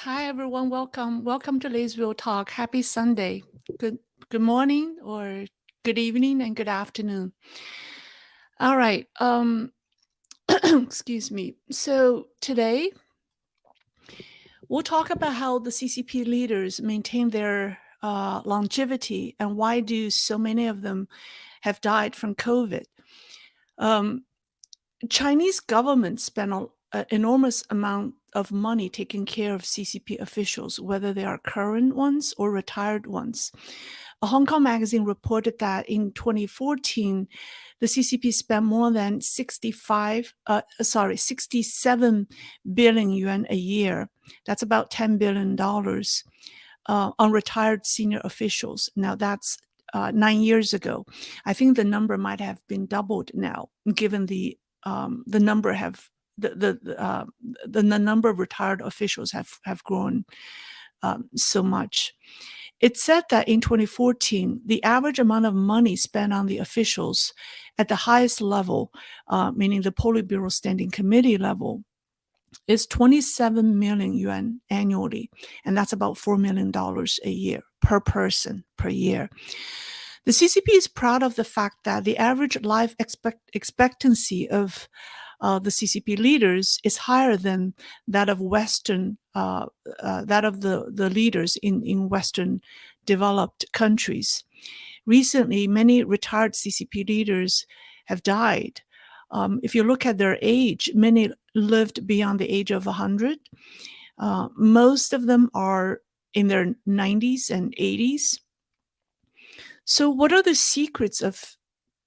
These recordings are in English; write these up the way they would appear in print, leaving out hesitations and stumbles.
Hi everyone, welcome to Leisrealtalk. Happy Sunday. Good morning or good evening and good afternoon. All right. Excuse me. So today we'll talk about how the CCP leaders maintain their longevity and why do so many of them have died from COVID. Um, Chinese government spent an enormous amount of money taking care of CCP officials, whether they are current ones or retired ones. A Hong Kong magazine reported that in 2014, the CCP spent more than 67 billion yuan a year. That's about $10 billion on retired senior officials. Now that's 9 years ago. I think the number might have been doubled now, given the number the number of retired officials have grown so much. It said that in 2014, the average amount of money spent on the officials at the highest level, meaning the Politburo Standing Committee level, is 27 million yuan annually, and that's about $4 million a year per person per year. The CCP is proud of the fact that the average life expectancy of the CCP leaders is higher than that of the leaders in Western developed countries. Recently, many retired CCP leaders have died. If you look at their age, many lived beyond the age of 100. Most of them are in their 90s and 80s. So what are the secrets of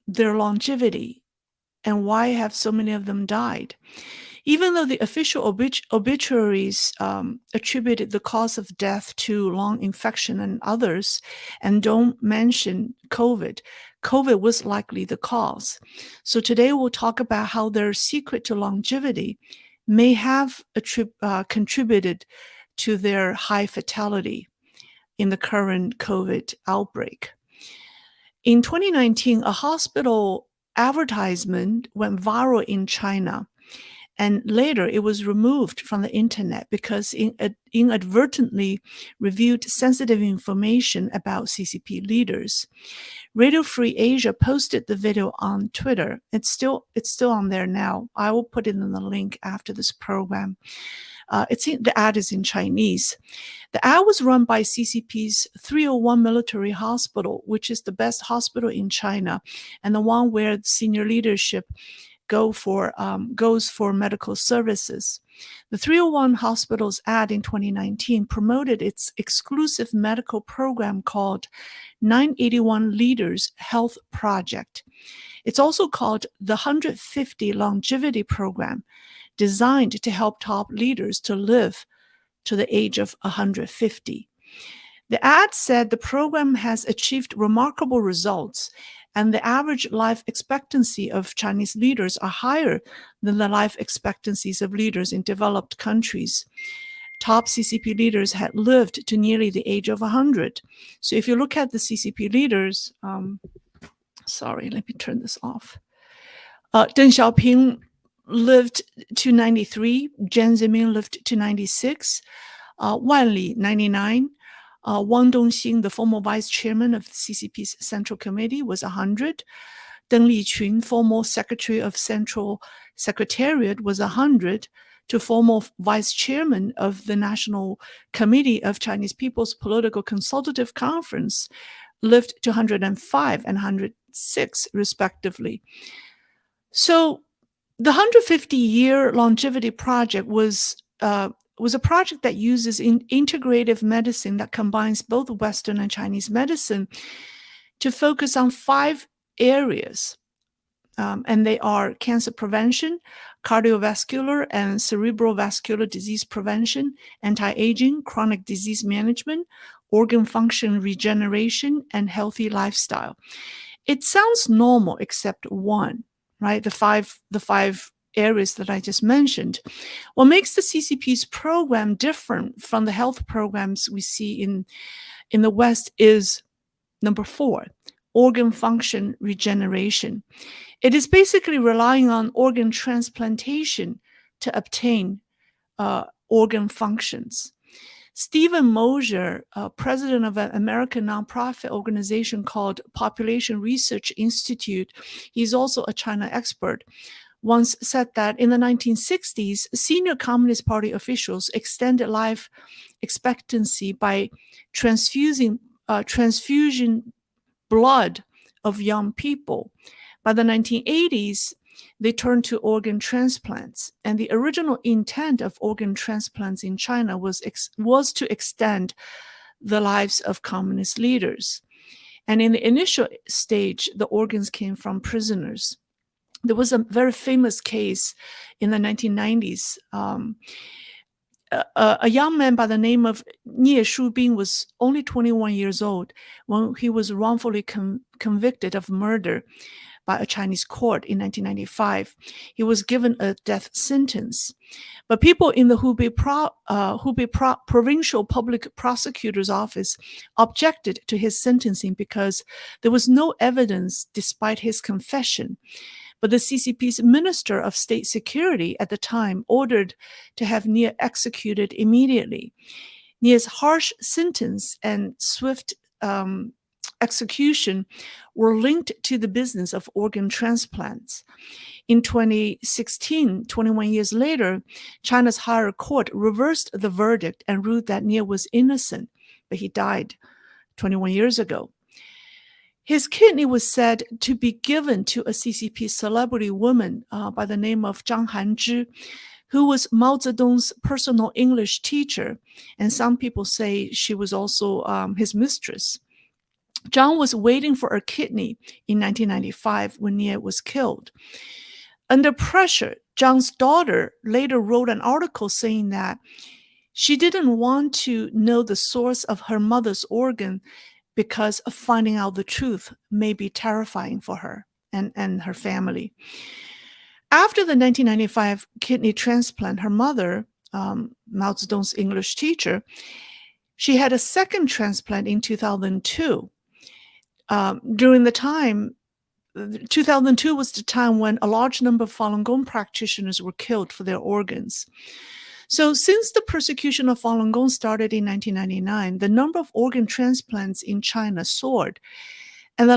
their longevity, and why have so many of them died? Even though the official obituaries attributed the cause of death to lung infection and others, and don't mention COVID was likely the cause. So today we'll talk about how their secret to longevity may have contributed to their high fatality in the current COVID outbreak. In 2019, a hospital advertisement went viral in China, and later it was removed from the internet because it inadvertently revealed sensitive information about CCP leaders. Radio Free Asia posted the video on Twitter. It's still on there now. I will put it in the link after this program. The ad is in Chinese. The ad was run by CCP's 301 Military Hospital, which is the best hospital in China, and the one where senior leadership goes for medical services. The 301 Hospital's ad in 2019 promoted its exclusive medical program called 981 Leaders Health Project. It's also called the 150 Longevity Program, designed to help top leaders to live to the age of 150. The ad said the program has achieved remarkable results, and the average life expectancy of Chinese leaders are higher than the life expectancies of leaders in developed countries. Top CCP leaders had lived to nearly the age of 100. So if you look at the CCP leaders, sorry, let me turn this off. Deng Xiaoping lived to 93, Jiang Zemin lived to 96, Wan Li 99, Wang Dongxing, the former vice chairman of the CCP's Central Committee, was 100. Deng Liqun, former secretary of Central Secretariat, was 100. To former vice chairman of the National Committee of Chinese People's Political Consultative Conference, lived to 105 and 106, respectively. So the 150-year longevity project was a project that uses integrative medicine that combines both Western and Chinese medicine to focus on 5 areas. And they are cancer prevention, cardiovascular and cerebral vascular disease prevention, anti-aging, chronic disease management, organ function regeneration, and healthy lifestyle. It sounds normal except one, right? The five areas that I just mentioned. What makes the CCP's program different from the health programs we see in the West is number 4, organ function regeneration. It is basically relying on organ transplantation to obtain organ functions. Stephen Mosier, president of an American nonprofit organization called Population Research Institute, he's also a China expert, once said that in the 1960s, senior Communist Party officials extended life expectancy by transfusing blood of young people. By the 1980s, they turned to organ transplants, and the original intent of organ transplants in China was to extend the lives of communist leaders. And in the initial stage, the organs came from prisoners. There was a very famous case in the 1990s. A young man by the name of Nie Shubing was only 21 years old when he was wrongfully convicted of murder by a Chinese court in 1995. He was given a death sentence. But people in the Hubei Provincial Public Prosecutor's Office objected to his sentencing because there was no evidence despite his confession. But the CCP's Minister of State Security at the time ordered to have Nie executed immediately. Nie's harsh sentence and swift execution were linked to the business of organ transplants. In 2016, 21 years later, China's higher court reversed the verdict and ruled that Nie was innocent, but he died 21 years ago. His kidney was said to be given to a CCP celebrity woman by the name of Zhang Hanzhi, who was Mao Zedong's personal English teacher, and some people say she was also his mistress. Zhang was waiting for a kidney in 1995 when Nie was killed. Under pressure, Zhang's daughter later wrote an article saying that she didn't want to know the source of her mother's organ because of finding out the truth may be terrifying for her and her family. After the 1995 kidney transplant, her mother, Mao Zedong's English teacher, she had a second transplant in 2002. During the time, 2002 was the time when a large number of Falun Gong practitioners were killed for their organs. So since the persecution of Falun Gong started in 1999, the number of organ transplants in China soared. And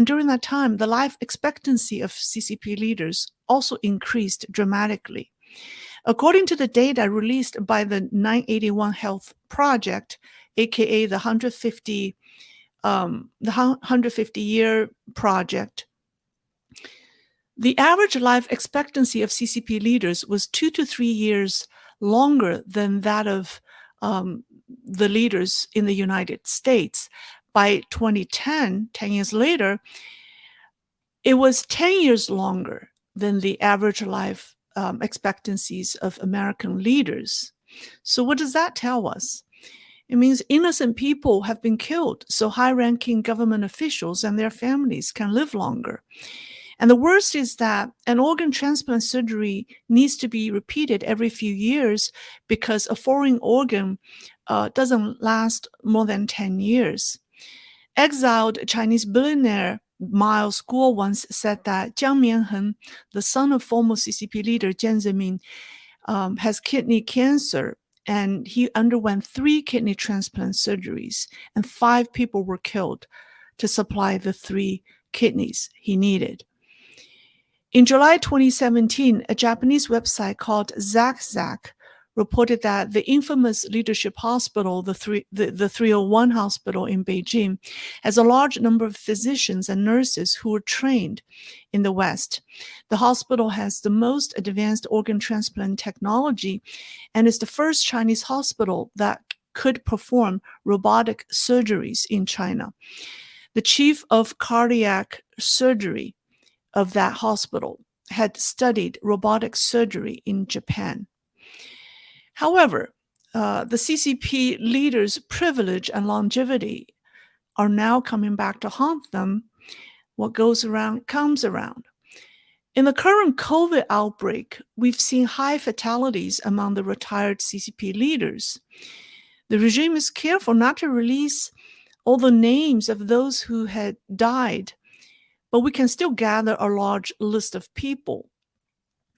during that time, the life expectancy of CCP leaders also increased dramatically. According to the data released by the 981 Health Project, aka the 150-year project, the average life expectancy of CCP leaders was 2 to 3 years longer than that of the leaders in the United States. By 2010, 10 years later, it was 10 years longer than the average life expectancies of American leaders. So what does that tell us? It means innocent people have been killed, so high-ranking government officials and their families can live longer. And the worst is that an organ transplant surgery needs to be repeated every few years because a foreign organ doesn't last more than 10 years. Exiled Chinese billionaire Miles Guo once said that Jiang Mianheng, the son of former CCP leader Jiang Zemin, has kidney cancer, and he underwent 3 kidney transplant surgeries, and 5 people were killed to supply the 3 kidneys he needed. In July 2017, a Japanese website called ZacZac reported that the infamous leadership hospital, the 301 hospital in Beijing, has a large number of physicians and nurses who were trained in the West. The hospital has the most advanced organ transplant technology and is the first Chinese hospital that could perform robotic surgeries in China. The chief of cardiac surgery of that hospital had studied robotic surgery in Japan. However, the CCP leaders' privilege and longevity are now coming back to haunt them. What goes around comes around. In the current COVID outbreak, we've seen high fatalities among the retired CCP leaders. The regime is careful not to release all the names of those who had died, but we can still gather a large list of people.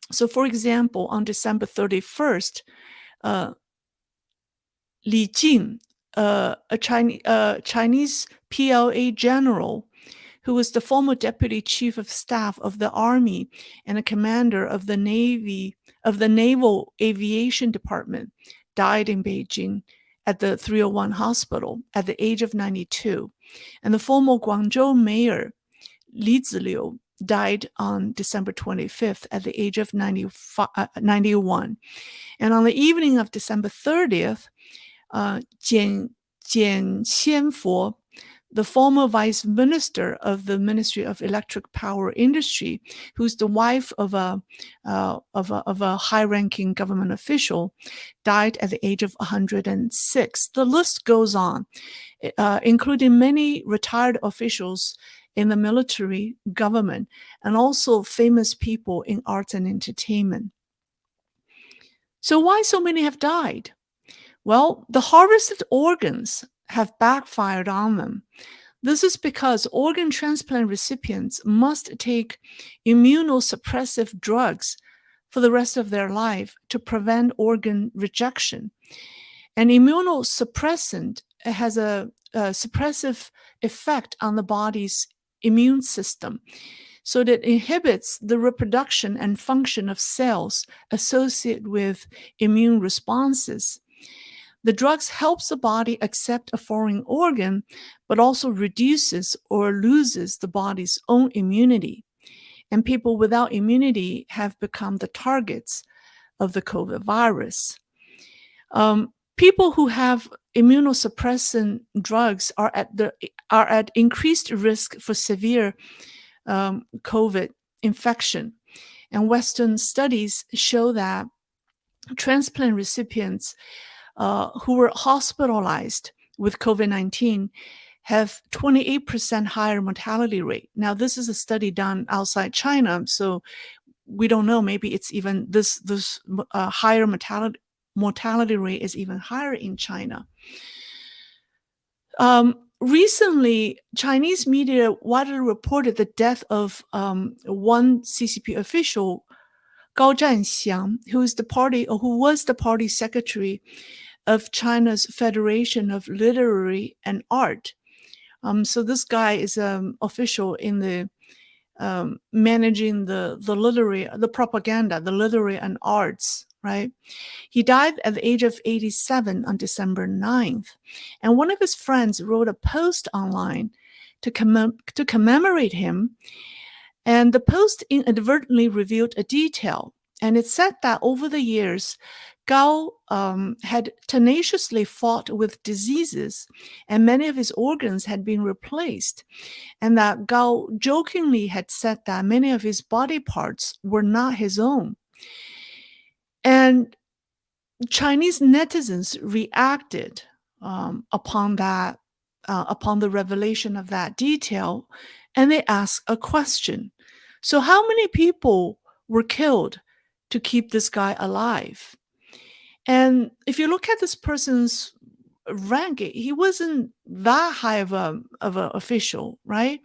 So, for example, on December 31st, Li Jin, a Chinese PLA general who was the former deputy chief of staff of the army and a commander of the Naval Aviation Department, died in Beijing at the 301 hospital at the age of 92. And the former Guangzhou mayor, Li Ziliu, died on December 25th at the age of 91. And on the evening of December 30th, Jian Xianfo, the former vice minister of the Ministry of Electric Power Industry, who's the wife of a high-ranking government official, died at the age of 106. The list goes on, including many retired officials in the military, government, and also famous people in arts and entertainment. So why so many have died? Well, the harvested organs have backfired on them. This is because organ transplant recipients must take immunosuppressive drugs for the rest of their life to prevent organ rejection. An immunosuppressant has a suppressive effect on the body's immune system, so that it inhibits the reproduction and function of cells associated with immune responses. The drugs helps the body accept a foreign organ, but also reduces or loses the body's own immunity. And people without immunity have become the targets of the COVID virus. People who have immunosuppressant drugs are at increased risk for severe COVID infection. And Western studies show that transplant recipients who were hospitalized with COVID-19 have 28% higher mortality rate. Now, this is a study done outside China, so we don't know. Maybe it's even this higher mortality rate is even higher in China. Recently, Chinese media widely reported the death of one CCP official, Gao Zhanxiang, who was the party secretary of China's Federation of Literary and Art. So this guy is an official in the managing the propaganda, the literary and arts, right? He died at the age of 87 on December 9th. And one of his friends wrote a post online to commemorate him. And the post inadvertently revealed a detail. And it said that over the years, Gao had tenaciously fought with diseases, and many of his organs had been replaced. And that Gao jokingly had said that many of his body parts were not his own. And Chinese netizens reacted upon the revelation of that detail, and they asked a question. So how many people were killed to keep this guy alive? And if you look at this person's rank, he wasn't that high of an official, right?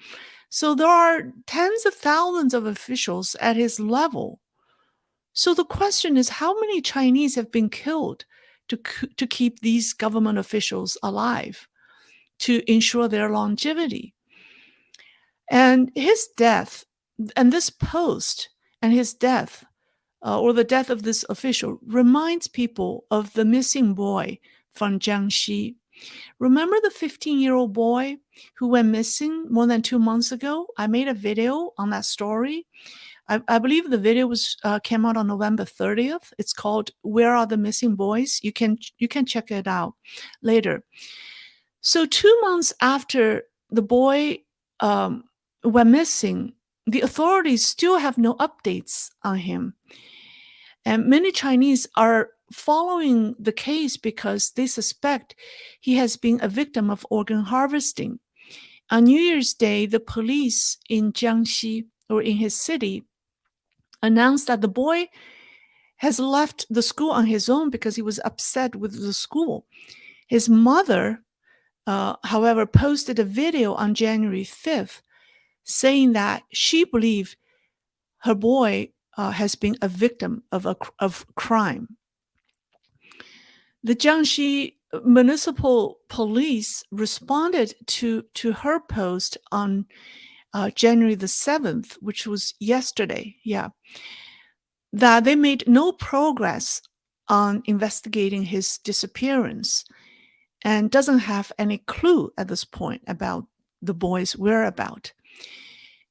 So there are tens of thousands of officials at his level. So the question is, how many Chinese have been killed to keep these government officials alive, to ensure their longevity? And his death, and this post, and his death, or the death of this official, reminds people of the missing boy from Jiangxi. Remember the 15-year-old boy who went missing more than 2 months ago? I made a video on that story. I believe the video came out on November 30th. It's called "Where Are the Missing Boys?" You can check it out later. So 2 months after the boy went missing, the authorities still have no updates on him. And many Chinese are following the case because they suspect he has been a victim of organ harvesting. On New Year's Day, the police in Jiangxi, or in his city, announced that the boy has left the school on his own because he was upset with the school. His mother, however, posted a video on January 5th saying that she believed her boy has been a victim of crime. The Jiangxi municipal police responded to her post on January the 7th, which was yesterday, that they made no progress on investigating his disappearance and doesn't have any clue at this point about the boy's whereabouts.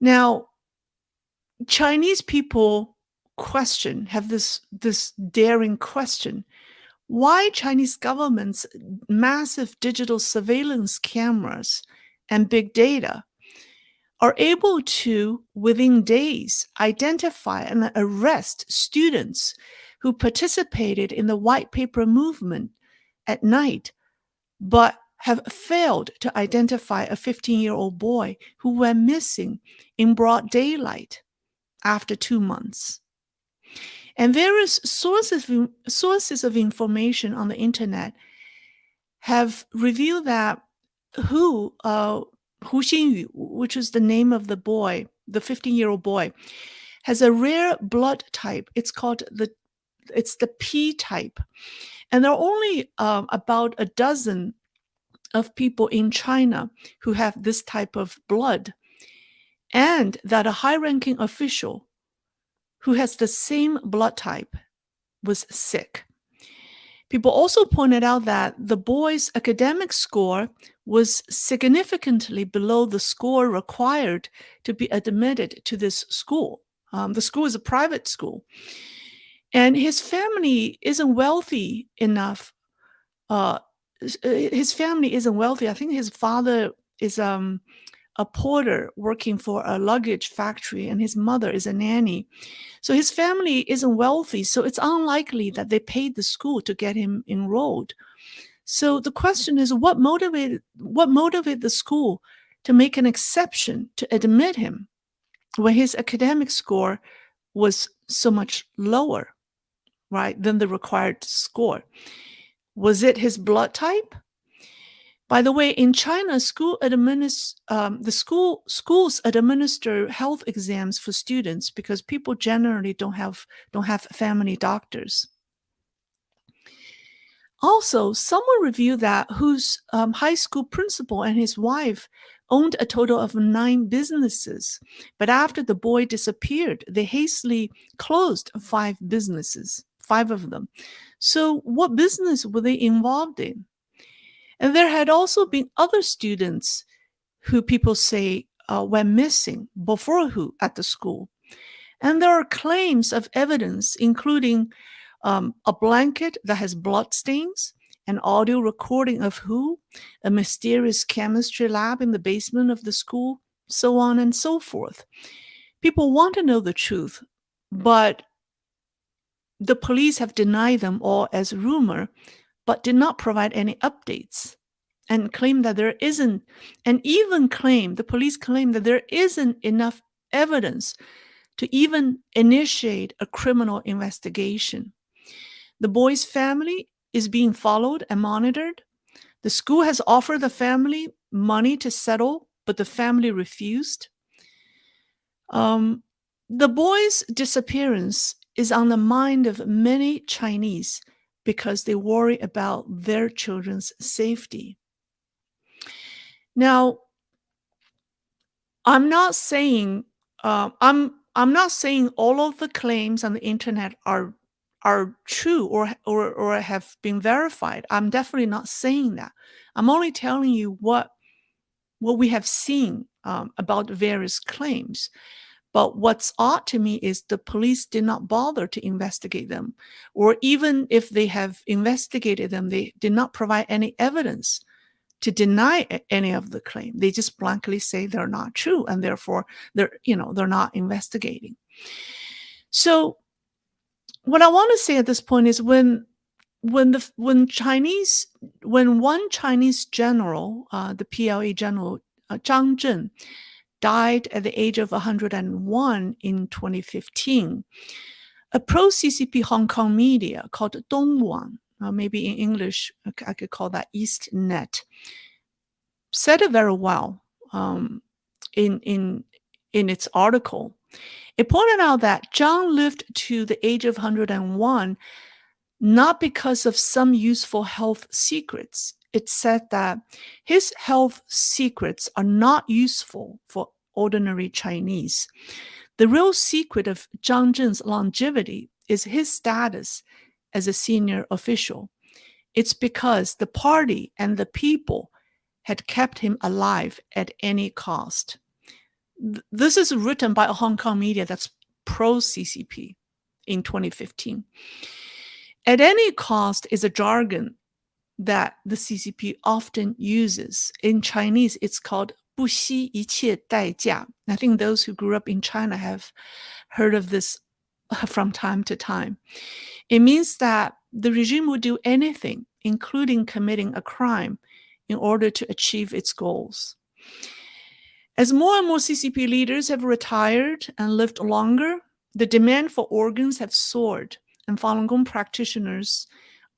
Now, Chinese people have this daring question: why Chinese government's massive digital surveillance cameras and big data are able to, within days, identify and arrest students who participated in the white paper movement at night, but have failed to identify a 15-year-old boy who went missing in broad daylight after 2 months. And various sources of information on the internet have revealed that Hu Xinyu, which is the name of the boy, the 15-year-old boy, has a rare blood type. It's the P type. And there are only about a dozen of people in China who have this type of blood, and that a high-ranking official who has the same blood type was sick. People also pointed out that the boy's academic score was significantly below the score required to be admitted to this school. The school is a private school. And his family isn't wealthy enough. His family isn't wealthy. I think his father is a porter working for a luggage factory, and his mother is a nanny. So his family isn't wealthy, so it's unlikely that they paid the school to get him enrolled. So the question is, what motivated the school to make an exception to admit him when his academic score was so much lower, right, than the required score? Was it his blood type? By the way, in China, schools administer health exams for students because people generally don't have family doctors. Also, someone reviewed that whose high school principal and his wife owned a total of 9 businesses, but after the boy disappeared, they hastily closed 5 businesses, 5 of them. So, what business were they involved in? And there had also been other students who people say went missing before Hu at the school. And there are claims of evidence, including a blanket that has bloodstains, an audio recording of Hu, a mysterious chemistry lab in the basement of the school, so on and so forth. People want to know the truth, but the police have denied them all as rumor, but did not provide any updates, and claim that there isn't, and even the police claim that there isn't enough evidence to even initiate a criminal investigation. The boy's family is being followed and monitored. The school has offered the family money to settle, but the family refused. The boy's disappearance is on the mind of many Chinese because they worry about their children's safety. Now, I'm not saying I'm not saying all of the claims on the internet are true or have been verified. I'm definitely not saying that. I'm only telling you what we have seen about various claims. But what's odd to me is the police did not bother to investigate them, or even if they have investigated them, they did not provide any evidence to deny any of the claim. They just blankly say they're not true, and therefore they're not investigating. So what I want to say at this point is when one Chinese general, the PLA general Zhang Zhen, died at the age of 101 in 2015, a pro-CCP Hong Kong media called Dongwang, maybe in English I could call that EastNet, said it very well in its article. It pointed out that Zhang lived to the age of 101 not because of some useful health secrets. It said that his health secrets are not useful for ordinary Chinese. The real secret of Zhang Zhen's longevity is his status as a senior official. It's because the party and the people had kept him alive at any cost. This is written by a Hong Kong media that's pro-CCP in 2015. At any cost is a jargon that the CCP often uses. In Chinese, it's called 不惜一切代价. I think those who grew up in China have heard of this from time to time. It means that the regime would do anything, including committing a crime, in order to achieve its goals. As more and more CCP leaders have retired and lived longer, the demand for organs have soared, and Falun Gong practitioners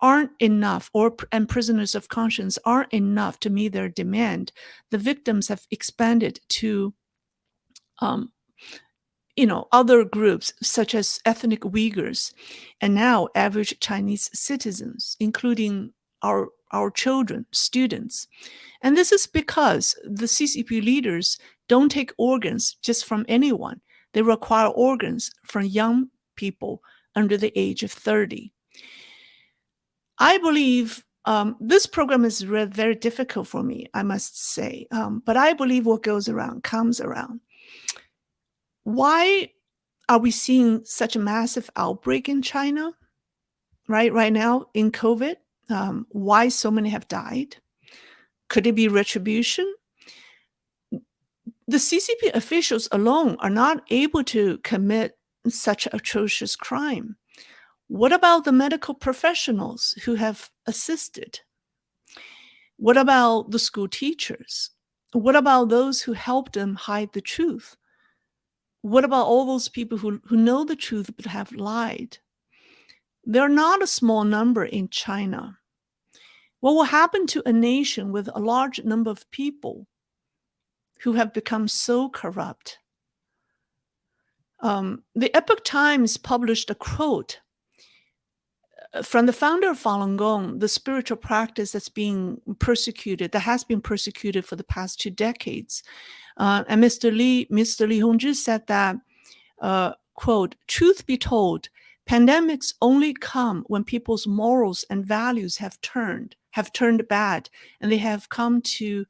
aren't enough, and prisoners of conscience aren't enough to meet their demand. The victims have expanded to other groups such as ethnic Uyghurs and now average Chinese citizens, including our children, students. And this is because the CCP leaders don't take organs just from anyone. They require organs from young people under the age of 30. I believe this program is very difficult for me, I must say, but I believe what goes around comes around. Why are we seeing such a massive outbreak in China right now in COVID? Why so many have died? Could it be retribution? The CCP officials alone are not able to commit such atrocious crime. What about the medical professionals who have assisted? What about the school teachers? What about those who helped them hide the truth? What about all those people who know the truth but have lied? They're not a small number in China. What will happen to a nation with a large number of people who have become so corrupt? The Epoch Times published a quote from the founder of Falun Gong, the spiritual practice that has been persecuted for the past 2 decades. And Mr. Li Hongzhi said that, quote, "Truth be told, pandemics only come when people's morals and values have turned bad, and they have come to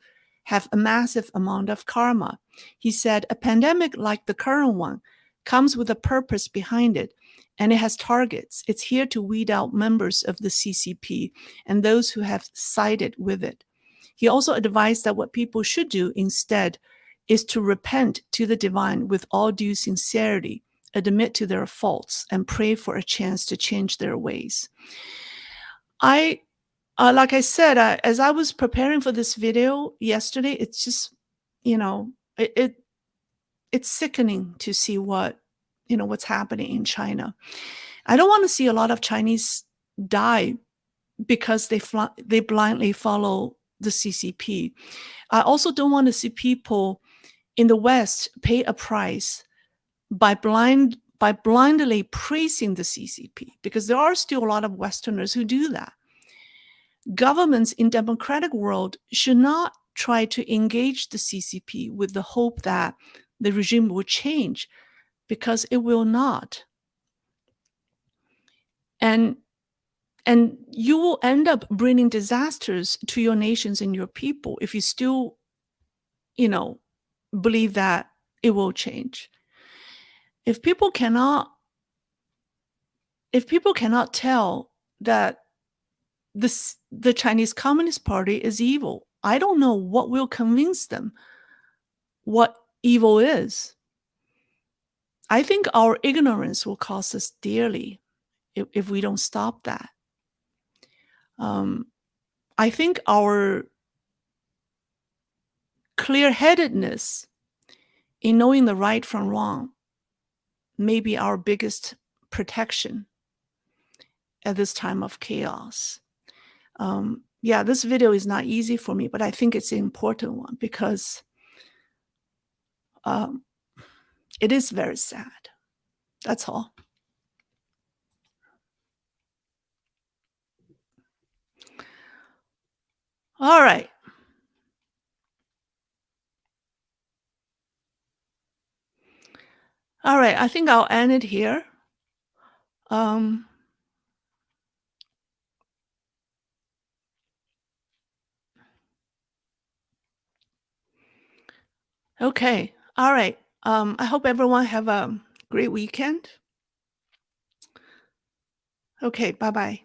have a massive amount of karma." He said, "A pandemic like the current one comes with a purpose behind it, and it has targets. It's here to weed out members of the CCP and those who have sided with it." He also advised that what people should do instead is to repent to the divine with all due sincerity, admit to their faults, and pray for a chance to change their ways. Like I said, as I was preparing for this video yesterday, it's just, it's sickening to see what's happening in China. I don't want to see a lot of Chinese die because they blindly follow the CCP. I also don't want to see people in the West pay a price by blindly praising the CCP, because there are still a lot of Westerners who do that. Governments in democratic world should not try to engage the CCP with the hope that the regime will change, because it will not. And you will end up bringing disasters to your nations and your people if you still, believe that it will change. If people cannot tell that the Chinese Communist Party is evil, I don't know what will convince them what evil is. I think our ignorance will cost us dearly if we don't stop that. I think our clear-headedness in knowing the right from wrong may be our biggest protection at this time of chaos. This video is not easy for me, but I think it's an important one because it is very sad. That's all. All right. All right. I think I'll end it here. Um, okay. All right. I hope everyone have a great weekend. Okay. Bye bye.